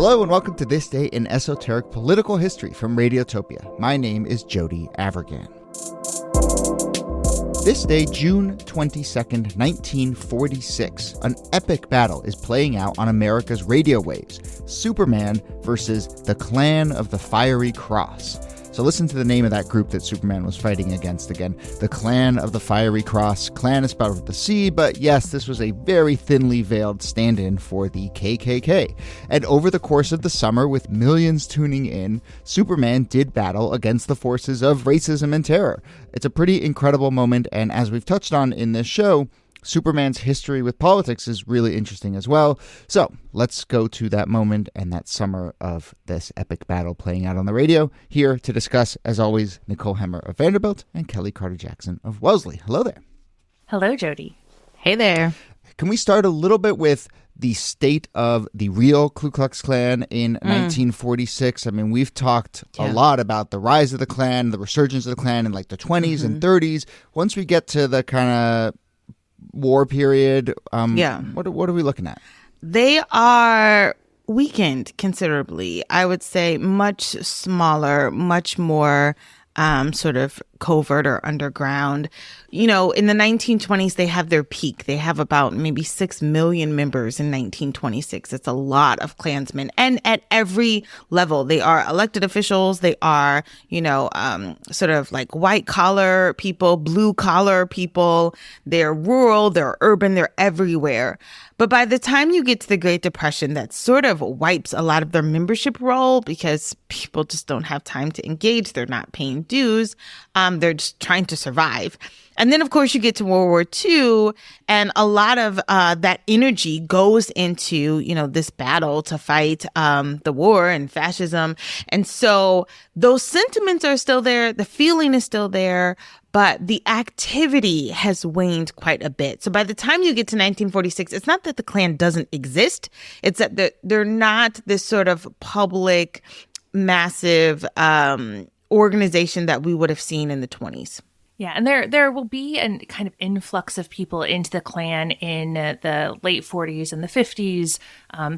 Hello and welcome to This Day in Esoteric Political History from Radiotopia. My name is Jody Avergan. This day, June 22nd, 1946, an epic battle is playing out on America's radio waves. Superman versus the Klan of the Fiery Cross. So listen to the name of that group that Superman was fighting against again. The Klan of the Fiery Cross. Klan is spelled with the C, but yes, this was a very thinly veiled stand-in for the KKK. And over the course of the summer, with millions tuning in, Superman did battle against the forces of racism and terror. It's a pretty incredible moment, and as we've touched on in this show, Superman's history with politics is really interesting as well. So let's go to that moment and that summer of this epic battle playing out on the radio. Here to discuss, as always, Nicole Hemmer of Vanderbilt and Kellie Carter-Jackson of Wellesley. Hello there. Hello, Jody. Hey there. Can we start a little bit with the state of the real Ku Klux Klan in 1946? I mean, we've talked a lot about the rise of the Klan, the resurgence of the Klan in like the 20s and 30s. Once we get to the kind of war period, what are we looking at? They are weakened considerably. I would say much smaller, much more sort of covert or underground. You know, in the 1920s, they have their peak. They have about maybe 6 million members in 1926. It's a lot of Klansmen. And at every level, they are elected officials. They are, sort of like white collar people, blue collar people. They're rural, they're urban, they're everywhere. But by the time you get to the Great Depression, that sort of wipes a lot of their membership roll because people just don't have time to engage. They're not paying dues. They're just trying to survive. And then, of course, you get to World War II, and a lot of that energy goes into, this battle to fight the war and fascism. And so those sentiments are still there. The feeling is still there, but the activity has waned quite a bit. So by the time you get to 1946, it's not that the Klan doesn't exist. It's that they're not this sort of public, massive organization that we would have seen in the 20s. Yeah, and there will be a kind of influx of people into the Klan in the late 40s and the 50s,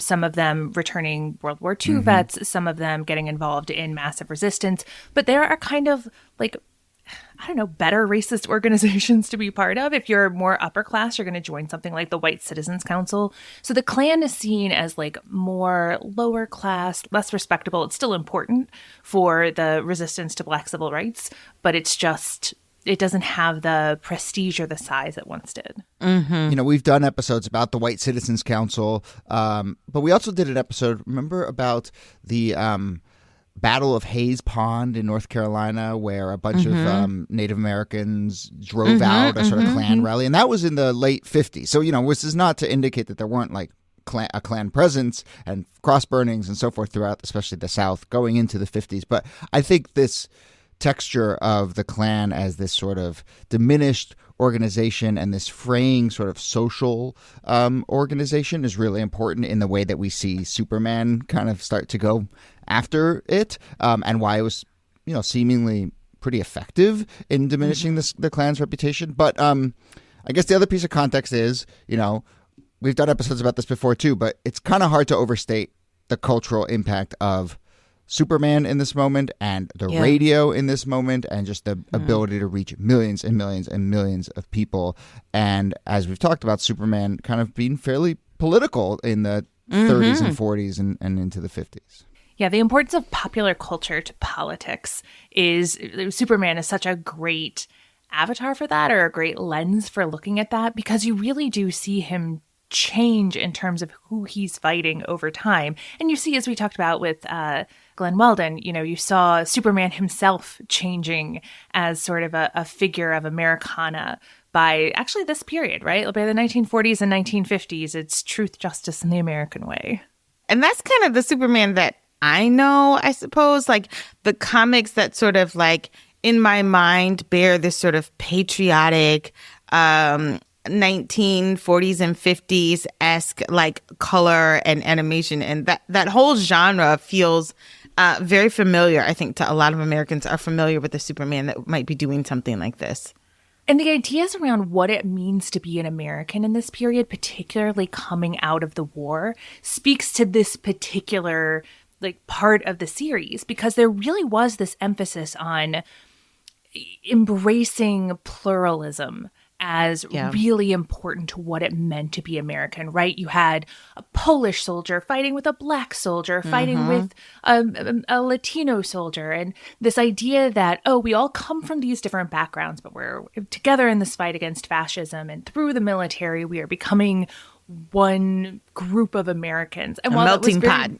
some of them returning World War II vets, some of them getting involved in massive resistance. But there are kind of better racist organizations to be part of. If you're more upper class, you're going to join something like the White Citizens Council. So the Klan is seen as like more lower class, less respectable. It's still important for the resistance to Black civil rights, but it's just, it doesn't have the prestige or the size it once did. We've done episodes about the White Citizens Council, but we also did an episode, remember, about the Battle of Hayes Pond in North Carolina, where a bunch of Native Americans drove out a sort of Klan rally. And that was in the late 50s. So, this is not to indicate that there weren't like a Klan presence and cross burnings and so forth throughout, especially the South, going into the 50s. But I think this texture of the Klan as this sort of diminished organization and this fraying sort of social organization is really important in the way that we see Superman kind of start to go after it, and why it was, seemingly pretty effective in diminishing the Klan's reputation. But I guess the other piece of context is, we've done episodes about this before too, but it's kind of hard to overstate the cultural impact of Superman in this moment and the radio in this moment and just the ability to reach millions and millions and millions of people. And as we've talked about, Superman kind of being fairly political in the 30s and 40s and into the 50s. Yeah, the importance of popular culture to politics is, Superman is such a great avatar for that, or a great lens for looking at that, because you really do see him change in terms of who he's fighting over time. And you see, as we talked about with Glenn Weldon, you saw Superman himself changing as sort of a figure of Americana by actually this period, right? By the 1940s and 1950s, it's truth, justice, and the American way. And that's kind of the Superman that I know, I suppose, like the comics that sort of like in my mind bear this sort of patriotic 1940s and 50s-esque like color and animation. And that whole genre feels very familiar. I think to a lot of Americans are familiar with the Superman that might be doing something like this. And the ideas around what it means to be an American in this period, particularly coming out of the war, speaks to this particular part of the series, because there really was this emphasis on embracing pluralism as really important to what it meant to be American, right? You had a Polish soldier fighting with a black soldier, fighting with a Latino soldier, and this idea that, we all come from these different backgrounds, but we're together in this fight against fascism, and through the military, we are becoming one group of Americans. And a melting pot.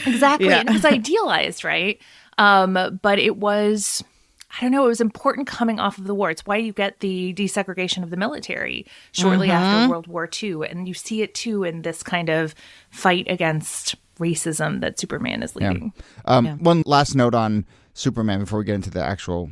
Exactly. Yeah. And it was idealized, right? But it was... I don't know, it was important coming off of the war. It's why you get the desegregation of the military shortly after World War II. And you see it, too, in this kind of fight against racism that Superman is leading. One last note on Superman before we get into the actual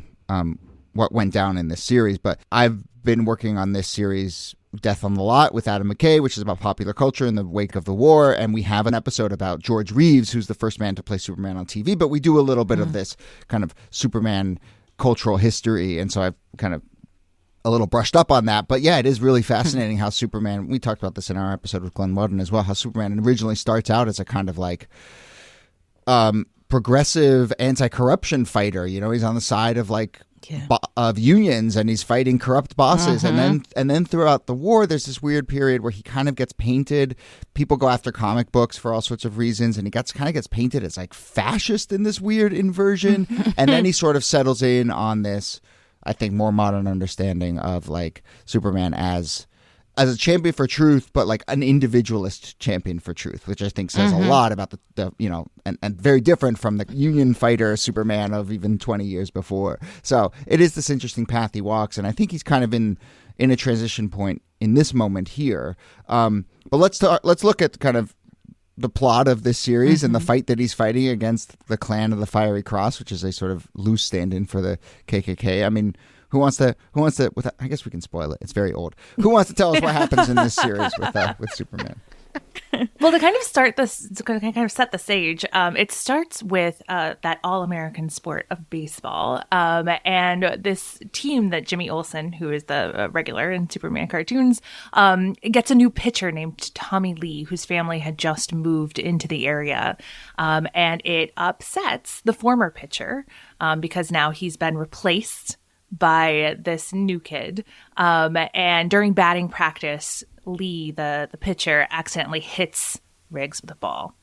what went down in this series. But I've been working on this series, Death on the Lot, with Adam McKay, which is about popular culture in the wake of the war. And we have an episode about George Reeves, who's the first man to play Superman on TV. But we do a little bit of this kind of Superman cultural history, and so I've kind of a little brushed up on that. But yeah, it is really fascinating how Superman, we talked about this in our episode with Glenn Weldon as well, how Superman originally starts out as a kind of progressive anti-corruption fighter. He's on the side of of unions, and he's fighting corrupt bosses. And then throughout the war, there's this weird period where he kind of gets painted. People go after comic books for all sorts of reasons, and he kind of gets painted as fascist in this weird inversion. And then he sort of settles in on this, I think, more modern understanding of Superman as a champion for truth, but an individualist champion for truth, which I think says a lot about the and very different from the union fighter Superman of even 20 years before. So it is this interesting path he walks, and I think he's kind of in a transition point in this moment here. But let's look at kind of the plot of this series and the fight that he's fighting against the Klan of the Fiery Cross, which is a sort of loose stand-in for the KKK. I mean, Who wants to? I guess we can spoil it. It's very old. Who wants to tell us what happens in this series with Superman? Well, to kind of set the stage, it starts with that all-American sport of baseball, and this team that Jimmy Olsen, who is the regular in Superman cartoons, gets a new pitcher named Tommy Lee, whose family had just moved into the area, and it upsets the former pitcher because now he's been replaced by this new kid. And during batting practice, Lee, the pitcher, accidentally hits Riggs with a ball.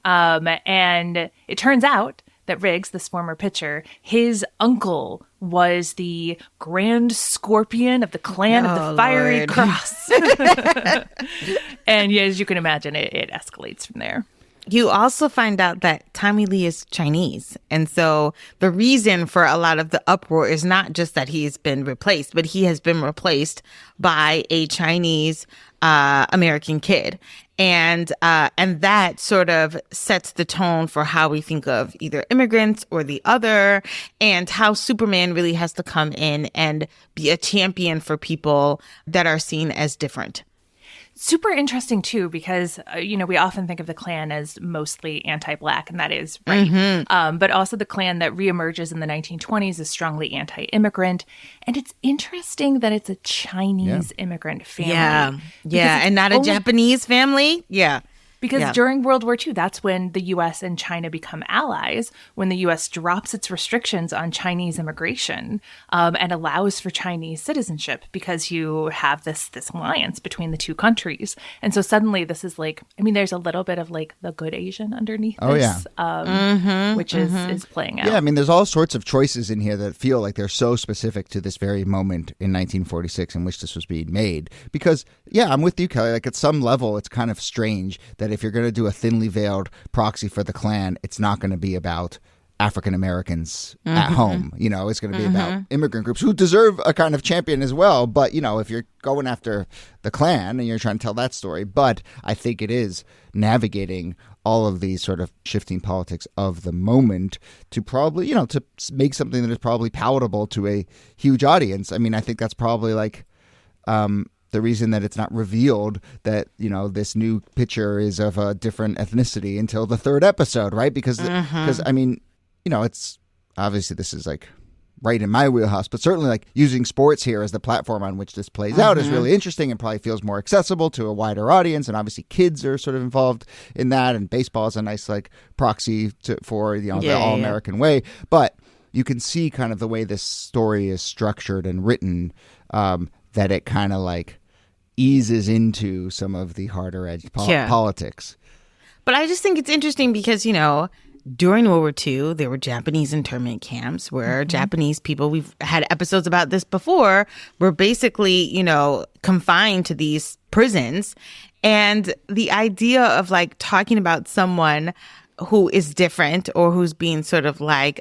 And it turns out that Riggs, this former pitcher, his uncle was the Grand Scorpion of the Klan of the Fiery Cross. And as you can imagine, it escalates from there. You also find out that Tommy Lee is Chinese. And so the reason for a lot of the uproar is not just that he's been replaced, but he has been replaced by a Chinese American kid. And that sort of sets the tone for how we think of either immigrants or the other, and how Superman really has to come in and be a champion for people that are seen as different. Super interesting, too, because, we often think of the Klan as mostly anti-Black, and that is right. But also the Klan that reemerges in the 1920s is strongly anti-immigrant. And it's interesting that it's a Chinese immigrant family. Yeah, and not a Japanese family. Yeah. Because during World War II, that's when the U.S. and China become allies, when the U.S. drops its restrictions on Chinese immigration and allows for Chinese citizenship, because you have this alliance between the two countries. And so suddenly this is there's a little bit of the good Asian underneath this, which is playing out. Yeah, I mean, there's all sorts of choices in here that feel like they're so specific to this very moment in 1946 in which this was being made. Because, I'm with you, Kelly, at some level, it's kind of strange that if you're going to do a thinly veiled proxy for the Klan, it's not going to be about African Americans at home. It's going to be about immigrant groups who deserve a kind of champion as well. But, if you're going after the Klan and you're trying to tell that story, but I think it is navigating all of these sort of shifting politics of the moment to probably, to make something that is probably palatable to a huge audience. I mean, I think that's probably the reason that it's not revealed that, this new pitcher is of a different ethnicity until the third episode, right? Because I mean, it's obviously this is right in my wheelhouse, but certainly like using sports here as the platform on which this plays out is really interesting and probably feels more accessible to a wider audience. And obviously kids are sort of involved in that, and baseball is a nice like proxy for the all-American way. But you can see kind of the way this story is structured and written, that it kind of like eases into some of the harder edge politics. But I just think it's interesting because, during World War II, there were Japanese internment camps where Japanese people, we've had episodes about this before, were basically, confined to these prisons. And the idea of like talking about someone who is different or who's being sort of like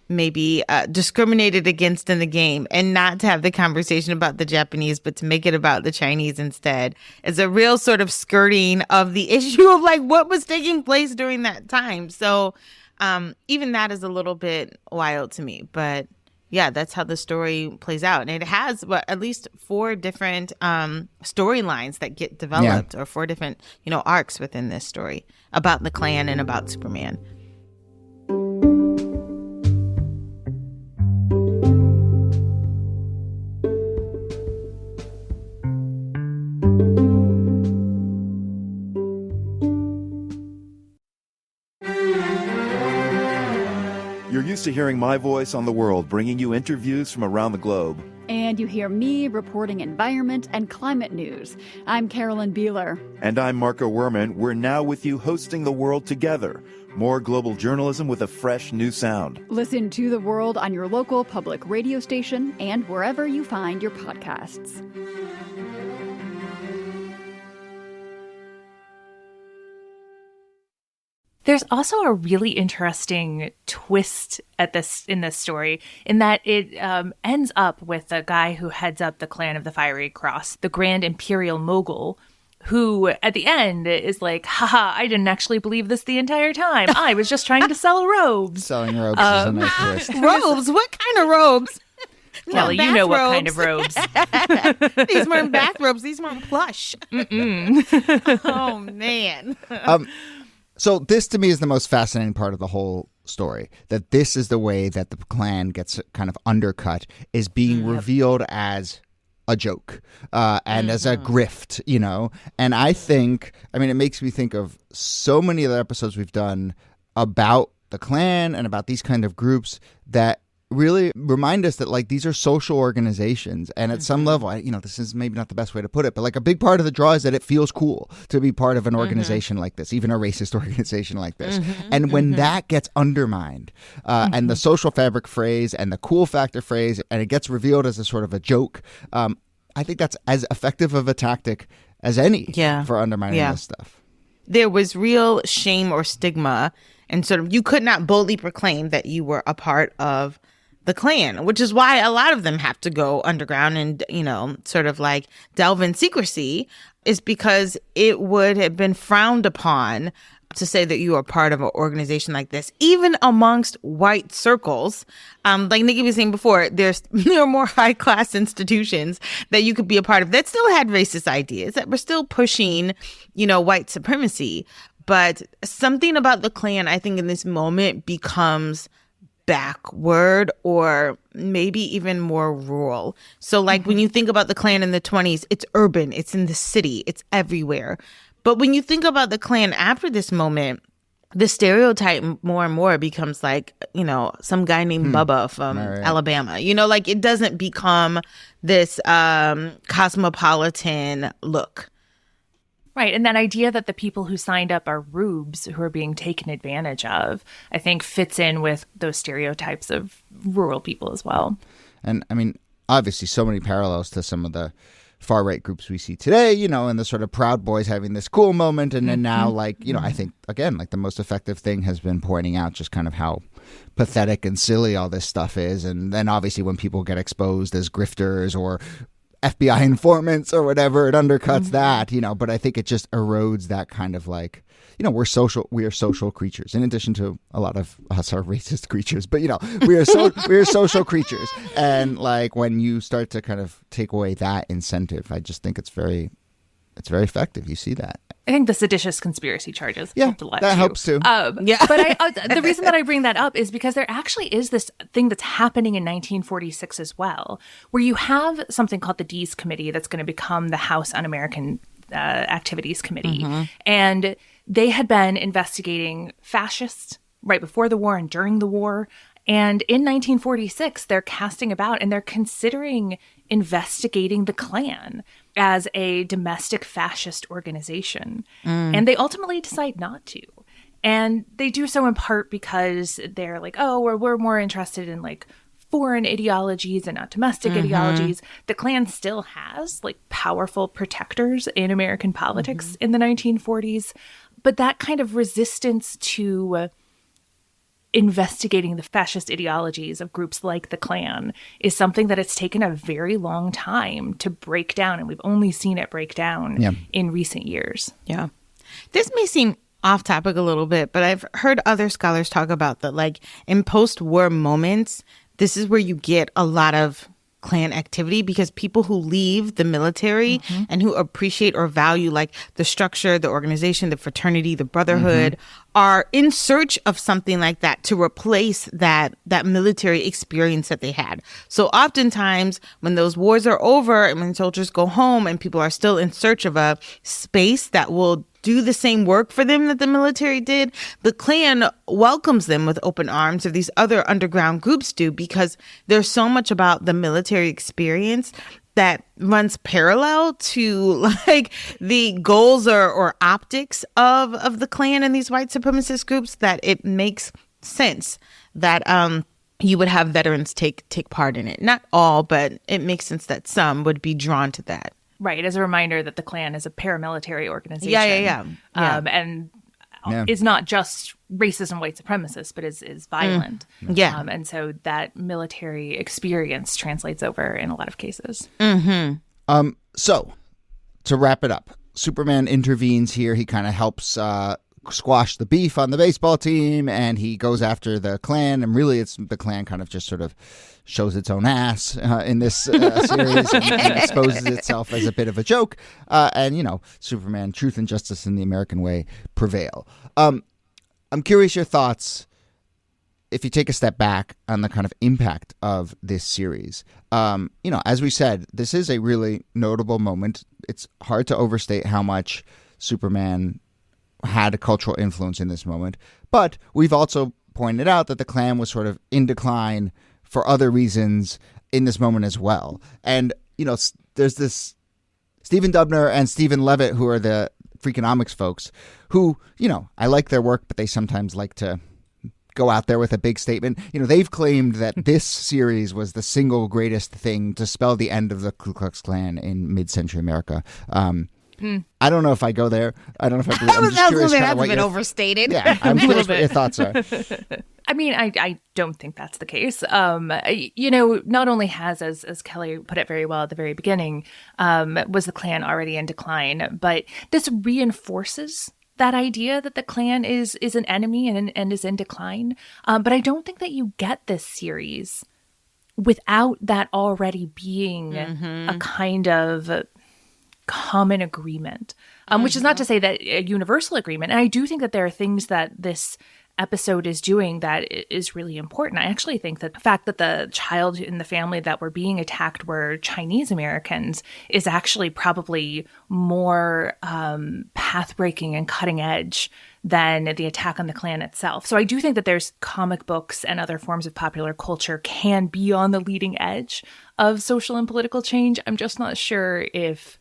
maybe discriminated against in the game, and not to have the conversation about the Japanese, but to make it about the Chinese instead, is a real sort of skirting of the issue of like what was taking place during that time. So even that is a little bit wild to me. But yeah, that's how the story plays out. And it has at least 4 different storylines that get developed, or 4 different, arcs within this story about the Klan and about Superman. You're used to hearing my voice on the world, bringing you interviews from around the globe. And you hear me reporting environment and climate news. I'm Carolyn Beeler. And I'm Marco Werman. We're now with you hosting The World Together. More global journalism with a fresh new sound. Listen to The World on your local public radio station and wherever you find your podcasts. There's also a really interesting twist in this story, in that it ends up with the guy who heads up the Clan of the Fiery Cross, the Grand Imperial Mogul, who at the end is like, haha, I didn't actually believe this the entire time. I was just trying to sell robes. Selling robes is a nice twist. Robes? What kind of robes? Kellie, you know what kind of robes. These weren't bathrobes. These weren't plush. Oh, man. So this, to me, is the most fascinating part of the whole story, that this is the way that the Klan gets kind of undercut, is being revealed as a joke and as a grift, And I think, it makes me think of so many of the episodes we've done about the Klan and about these kind of groups that really remind us that like these are social organizations, and at some level, this is maybe not the best way to put it, but like a big part of the draw is that it feels cool to be part of an organization like this, even a racist organization like this. And when that gets undermined, and the social fabric phrase and the cool factor phrase, and it gets revealed as a sort of a joke, I think that's as effective of a tactic as any for undermining this stuff. There was real shame or stigma, and sort of you could not boldly proclaim that you were a part of the Klan, which is why a lot of them have to go underground and, sort of like delve in secrecy, is because it would have been frowned upon to say that you are part of an organization like this, even amongst white circles. Like Niki was saying before, there are more high-class institutions that you could be a part of that still had racist ideas, that were still pushing, white supremacy. But something about the Klan, I think, in this moment becomes backward or maybe even more rural. So like when you think about the Klan in the 20s, it's urban, it's in the city, it's everywhere. But when you think about the Klan after this moment, the stereotype more and more becomes like, some guy named Bubba from Alabama. Like it doesn't become this cosmopolitan look. Right. And that idea that the people who signed up are rubes who are being taken advantage of, I think fits in with those stereotypes of rural people as well. And obviously so many parallels to some of the far right groups we see today, and the sort of Proud Boys having this cool moment. And then now, like, I think, again, like the most effective thing has been pointing out just kind of how pathetic and silly all this stuff is. And then obviously when people get exposed as grifters or FBI informants or whatever, it undercuts that, but I think it just erodes that kind of like, we are social creatures, in addition to a lot of us are racist creatures, but we are social creatures. And like when you start to kind of take away that incentive, I just think it's very effective. You see that. I think the seditious conspiracy charges helped a lot that too. helps too. But the reason that I bring that up is because there actually is this thing that's happening in 1946 as well, where you have something called the Dees Committee that's going to become the House Un-American Activities Committee. And they had been investigating fascists right before the war and during the war. And in 1946, they're casting about and they're considering investigating the Klan as a domestic fascist organization. And they ultimately decide not to. And they do so in part because they're like, oh, we're more interested in like foreign ideologies and not domestic ideologies. The Klan still has like powerful protectors in American politics in the 1940s. But that kind of resistance to investigating the fascist ideologies of groups like the Klan is something that it's taken a very long time to break down. And we've only seen it break down in recent years. Yeah. This may seem off topic a little bit, but I've heard other scholars talk about that, like in post-war moments, this is where you get a lot of Klan activity because people who leave the military and who appreciate or value like the structure, the organization, the fraternity, the brotherhood are in search of something like that to replace that military experience that they had. So oftentimes when those wars are over and when soldiers go home and people are still in search of a space that will do the same work for them that the military did, the Klan welcomes them with open arms, or these other underground groups do, because there's so much about the military experience that runs parallel to like the goals or optics of the Klan and these white supremacist groups that it makes sense that you would have veterans take part in it. Not all, but it makes sense that some would be drawn to that. Right, as a reminder that the Klan is a paramilitary organization. Yeah. And is not just racist and white supremacist, but is violent. And so that military experience translates over in a lot of cases. So, to wrap it up, Superman intervenes here. He kind of helps squash the beef on the baseball team, and he goes after the Klan. And really, it's the Klan kind of just sort of shows its own ass in this series and exposes itself as a bit of a joke. And, you know, Superman, truth and justice in the American way prevail. I'm curious your thoughts, if you take a step back, on the kind of impact of this series. You know, as we said, this is a really notable moment. It's hard to overstate how much Superman had a cultural influence in this moment. But we've also pointed out that the Klan was sort of in decline for other reasons in this moment as well. And, you know, there's this Stephen Dubner and Stephen Levitt, who are the Freakonomics folks, who, you know, I like their work, but they sometimes like to go out there with a big statement. You know, they've claimed that this series was the single greatest thing to spell the end of the Ku Klux Klan in mid-century America. I don't know if I go there. I don't know if I believe. I'm just curious that's a bit overstated. Yeah, I'm curious what your thoughts are. I mean, I don't think that's the case. You know, not only has, as Kellie put it very well at the very beginning, was the Klan already in decline, but this reinforces that idea that the Klan is an enemy and is in decline. But I don't think that you get this series without that already being a kind of common agreement, which is not to say that a universal agreement. And I do think that there are things that this episode is doing that is really important. I actually think that the fact that the child in the family that were being attacked were Chinese Americans is actually probably more path-breaking and cutting edge than the attack on the Klan itself. So I do think that there's comic books and other forms of popular culture can be on the leading edge of social and political change. I'm just not sure if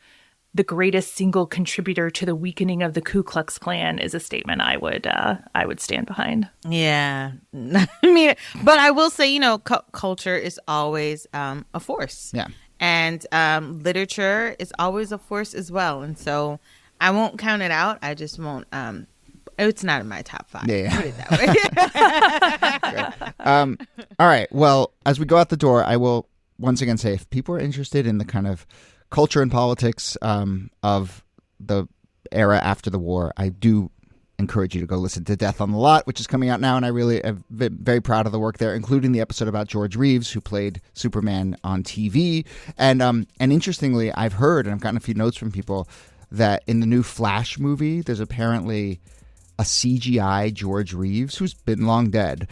the greatest single contributor to the weakening of the Ku Klux Klan is a statement I would stand behind. Yeah. I mean, but I will say, you know, culture is always a force. Yeah. And literature is always a force as well. And so I won't count it out. I just won't. It's not in my top 5. Yeah. Put it that way. All right. Well, as we go out the door, I will once again say, if people are interested in the kind of culture and politics of the era after the war, I do encourage you to go listen to Death on the Lot, which is coming out now, and I really am very proud of the work there, including the episode about George Reeves, who played Superman on TV. And interestingly, I've heard, and I've gotten a few notes from people, that in the new Flash movie, there's apparently a CGI George Reeves who's been long dead.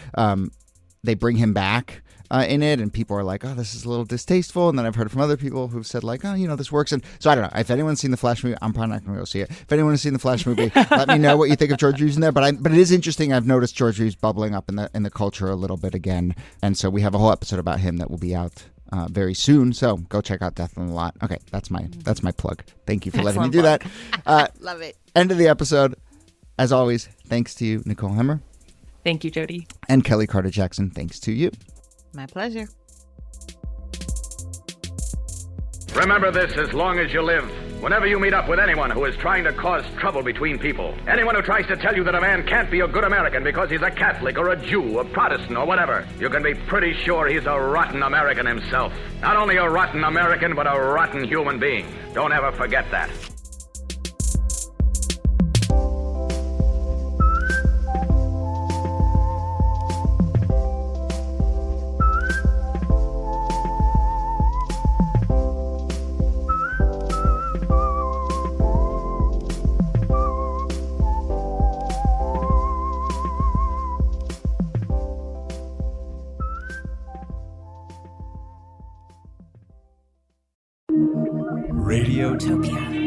They bring him back in it, and people are like, oh, this is a little distasteful. And then I've heard from other people who've said like, oh, this works. And so I don't know. If anyone's seen the Flash movie, I'm probably not going to go see it. If anyone has seen the Flash movie, let me know what you think of George Reeves in there. But it is interesting. I've noticed George Reeves bubbling up in the culture a little bit again. And so we have a whole episode about him that will be out very soon. So go check out Death on the Lot. Okay, that's my plug. Thank you for letting me do that. Love it. End of the episode. As always, thanks to you, Nicole Hemmer. Thank you, Jody. And Kellie Carter Jackson, thanks to you. My pleasure. Remember this as long as you live. Whenever you meet up with anyone who is trying to cause trouble between people, anyone who tries to tell you that a man can't be a good American because he's a Catholic or a Jew, a Protestant or whatever, you can be pretty sure he's a rotten American himself. Not only a rotten American, but a rotten human being. Don't ever forget that. Radiotopia.